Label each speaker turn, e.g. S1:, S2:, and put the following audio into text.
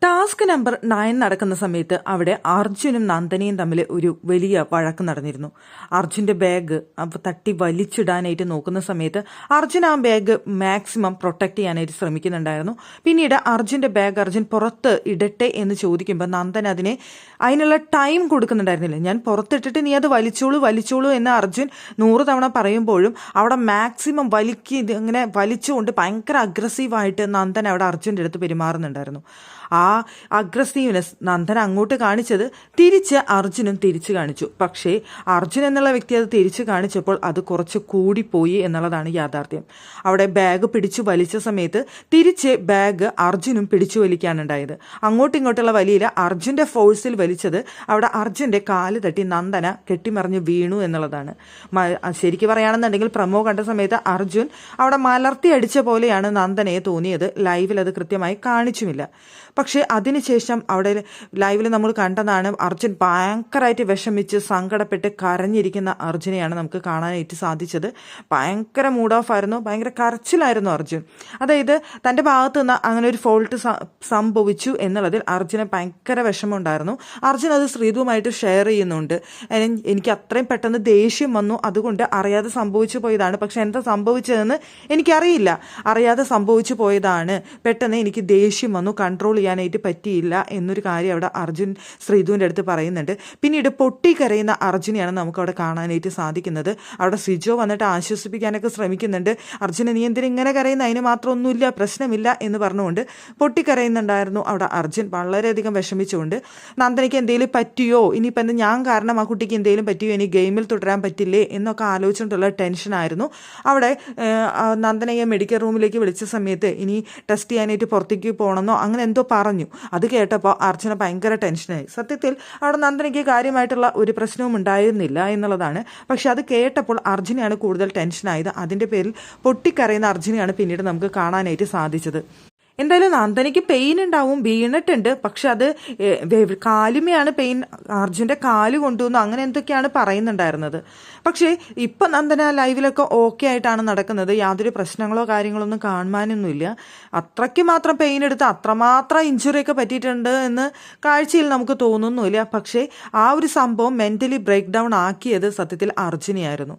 S1: Task number 9 നടക്കുന്ന സമയത്ത് അവിടെ അർജുനും നന്ദനയും തമ്മിൽ ഒരു വലിയ വഴക്ക് നടന്നിരുന്നു. അർജുന്റെ ബാഗ് തട്ടി വലിച്ചിടാനായിട്ട് നോക്കുന്ന സമയത്ത് അർജുൻ ആ ബാഗ് മാക്സിമം പ്രൊട്ടക്ട് ചെയ്യാനായിട്ട് ശ്രമിക്കുന്നുണ്ടായിരുന്നു. പിന്നീട് അർജുന്റെ ബാഗ് അർജുൻ പുറത്ത് ഇടട്ടെ എന്ന് ചോദിക്കുമ്പോൾ നന്ദൻ അതിനുള്ള ടൈം കൊടുക്കുന്നുണ്ടായിരുന്നില്ല. ഞാൻ പുറത്തിട്ടിട്ട് നീ അത് വലിച്ചോളൂ എന്ന് അർജുൻ 100 തവണ പറയുമ്പോഴും അവിടെ മാക്സിമം ഇങ്ങനെ വലിച്ചുകൊണ്ട് ഭയങ്കര അഗ്രസീവായിട്ട് നന്ദൻ അവിടെ അർജുൻ്റെ അടുത്ത് പെരുമാറുന്നുണ്ടായിരുന്നു. ആ അഗ്രസീവ്നെസ് നന്ദൻ അങ്ങോട്ട് കാണിച്ചത് തിരിച്ച് അർജുനും തിരിച്ചു കാണിച്ചു. പക്ഷേ അർജുൻ എന്നുള്ള വ്യക്തി അത് തിരിച്ചു കാണിച്ചപ്പോൾ അത് കുറച്ച് കൂടിപ്പോയി എന്നുള്ളതാണ് യാഥാർത്ഥ്യം. അവിടെ ബാഗ് പിടിച്ചു വലിച്ച സമയത്ത് തിരിച്ച് ബാഗ് അർജുനും പിടിച്ചു വലിക്കാനുണ്ടായത്. അങ്ങോട്ടും ഇങ്ങോട്ടുള്ള വലിയില്ല, അർജുൻ്റെ ഫോഴ്സിൽ വലിച്ചത് അവിടെ അർജുൻ്റെ കാല് തട്ടി നന്ദന കെട്ടിമറിഞ്ഞ് വീണു എന്നുള്ളതാണ്. ശരിക്കും പറയുകയാണെന്നുണ്ടെങ്കിൽ പ്രമോ കണ്ട സമയത്ത് അർജുൻ അവിടെ മലർത്തി അടിച്ച പോലെയാണ് നന്ദനയെ തോന്നിയത്. ലൈവിൽ അത് കൃത്യമായി കാണിച്ചുമില്ല. പക്ഷേ അതിനുശേഷം അവിടെ ലൈവിൽ നമ്മൾ കണ്ടതാണ് അർജുൻ ഭയങ്കരമായിട്ട് വിഷമിച്ച് സങ്കടപ്പെട്ട് കരഞ്ഞിരിക്കുന്ന അർജുനെയാണ് നമുക്ക് കാണാനായിട്ട് സാധിച്ചത്. ഭയങ്കര മൂഡ് ഓഫ് ആയിരുന്നു, ഭയങ്കര കരച്ചിലായിരുന്നു അർജുൻ. അതായത് തൻ്റെ ഭാഗത്തു നിന്ന് അങ്ങനെ ഒരു ഫോൾട്ട് സംഭവിച്ചു എന്നുള്ളതിൽ അർജുന് ഭയങ്കര വിഷമമുണ്ടായിരുന്നു. അർജുൻ അത് ശ്രീതുവുമായിട്ട് ഷെയർ ചെയ്യുന്നുണ്ട്. എനിക്ക് അത്രയും പെട്ടെന്ന് ദേഷ്യം വന്നു, അതുകൊണ്ട് അറിയാതെ സംഭവിച്ചു പോയതാണ്. പക്ഷെ എന്താ സംഭവിച്ചതെന്ന് എനിക്കറിയില്ല, അറിയാതെ സംഭവിച്ചു പോയതാണ്. പെട്ടെന്ന് എനിക്ക് ദേഷ്യം വന്നു, കൺട്രോൾ ചെയ്യാനായിട്ട് പറ്റിയില്ല എന്നൊരു കാര്യം അവിടെ അർജുൻ ശ്രീധുവിൻ്റെ അടുത്ത് പറയുന്നുണ്ട്. പിന്നീട് പൊട്ടിക്കരയുന്ന അർജുനെയാണ് നമുക്കവിടെ കാണാനായിട്ട് സാധിക്കുന്നത്. അവിടെ സിജോ വന്നിട്ട് ആശ്വസിപ്പിക്കാനൊക്കെ ശ്രമിക്കുന്നുണ്ട്. അർജുന നീ എന്തിനും ഇങ്ങനെ കരയുന്ന, അതിന് മാത്രം ഒന്നുമില്ല, പ്രശ്നമില്ല എന്ന് പറഞ്ഞുകൊണ്ട് പൊട്ടിക്കരയുന്നുണ്ടായിരുന്നു അവിടെ അർജുൻ വളരെയധികം വിഷമിച്ചുകൊണ്ട്. നന്ദനയ്ക്ക് എന്തെങ്കിലും പറ്റിയോ, ഇനിയിപ്പോൾ എന്താ ഞാൻ കാരണം ആ കുട്ടിക്ക് എന്തെങ്കിലും പറ്റിയോ, ഇനി ഗെയിമിൽ തുടരാൻ പറ്റില്ലേ എന്നൊക്കെ ആലോചിച്ചിട്ടുള്ള ടെൻഷനായിരുന്നു. അവിടെ നന്ദനയെ മെഡിക്കൽ റൂമിലേക്ക് വിളിച്ച സമയത്ത് ഇനി ടെസ്റ്റ് ചെയ്യാനായിട്ട് പുറത്തേക്ക് പോകണമെന്നോ അങ്ങനെ എന്തോ പറഞ്ഞു. അത് കേട്ടപ്പോൾ അർച്ചന ഭയങ്കര ടെൻഷനായി. സത്യത്തിൽ അവിടെ നന്ദനയ്ക്ക് കാര്യമായിട്ടുള്ള ഒരു പ്രശ്നവും ഉണ്ടായിരുന്നില്ല എന്നുള്ളതാണ്. പക്ഷെ അത് കേട്ടപ്പോൾ അർജുനെയാണ് കൂടുതൽ ടെൻഷനായത്. അതിൻ്റെ പേരിൽ പൊട്ടിക്കരയുന്ന അർജുനെയാണ് പിന്നീട് നമുക്ക് കാണാനായിട്ട് സാധിച്ചത്. എന്തായാലും നന്ദനയ്ക്ക് പെയിൻ ഉണ്ടാവും, വീണിട്ടുണ്ട്. പക്ഷെ അത് കാലുമയാണ് പെയിൻ, അർജുൻ്റെ കാല് കൊണ്ടുവന്നു അങ്ങനെ എന്തൊക്കെയാണ് പറയുന്നുണ്ടായിരുന്നത്. പക്ഷേ ഇപ്പം നന്ദന ലൈവിലൊക്കെ ഓക്കെ ആയിട്ടാണ് നടക്കുന്നത്. യാതൊരു പ്രശ്നങ്ങളോ കാര്യങ്ങളൊന്നും കാണുവാനൊന്നുമില്ല. അത്രയ്ക്ക് മാത്രം പെയിൻ എടുത്ത് അത്രമാത്രം ഇഞ്ചുറിയൊക്കെ പറ്റിയിട്ടുണ്ട് എന്ന് കാഴ്ചയിൽ നമുക്ക് തോന്നുന്നുമില്ല. പക്ഷേ ആ ഒരു സംഭവം മെൻ്റലി ബ്രേക്ക് ഡൗൺ ആക്കിയത് സത്യത്തിൽ അർജുനെയായിരുന്നു.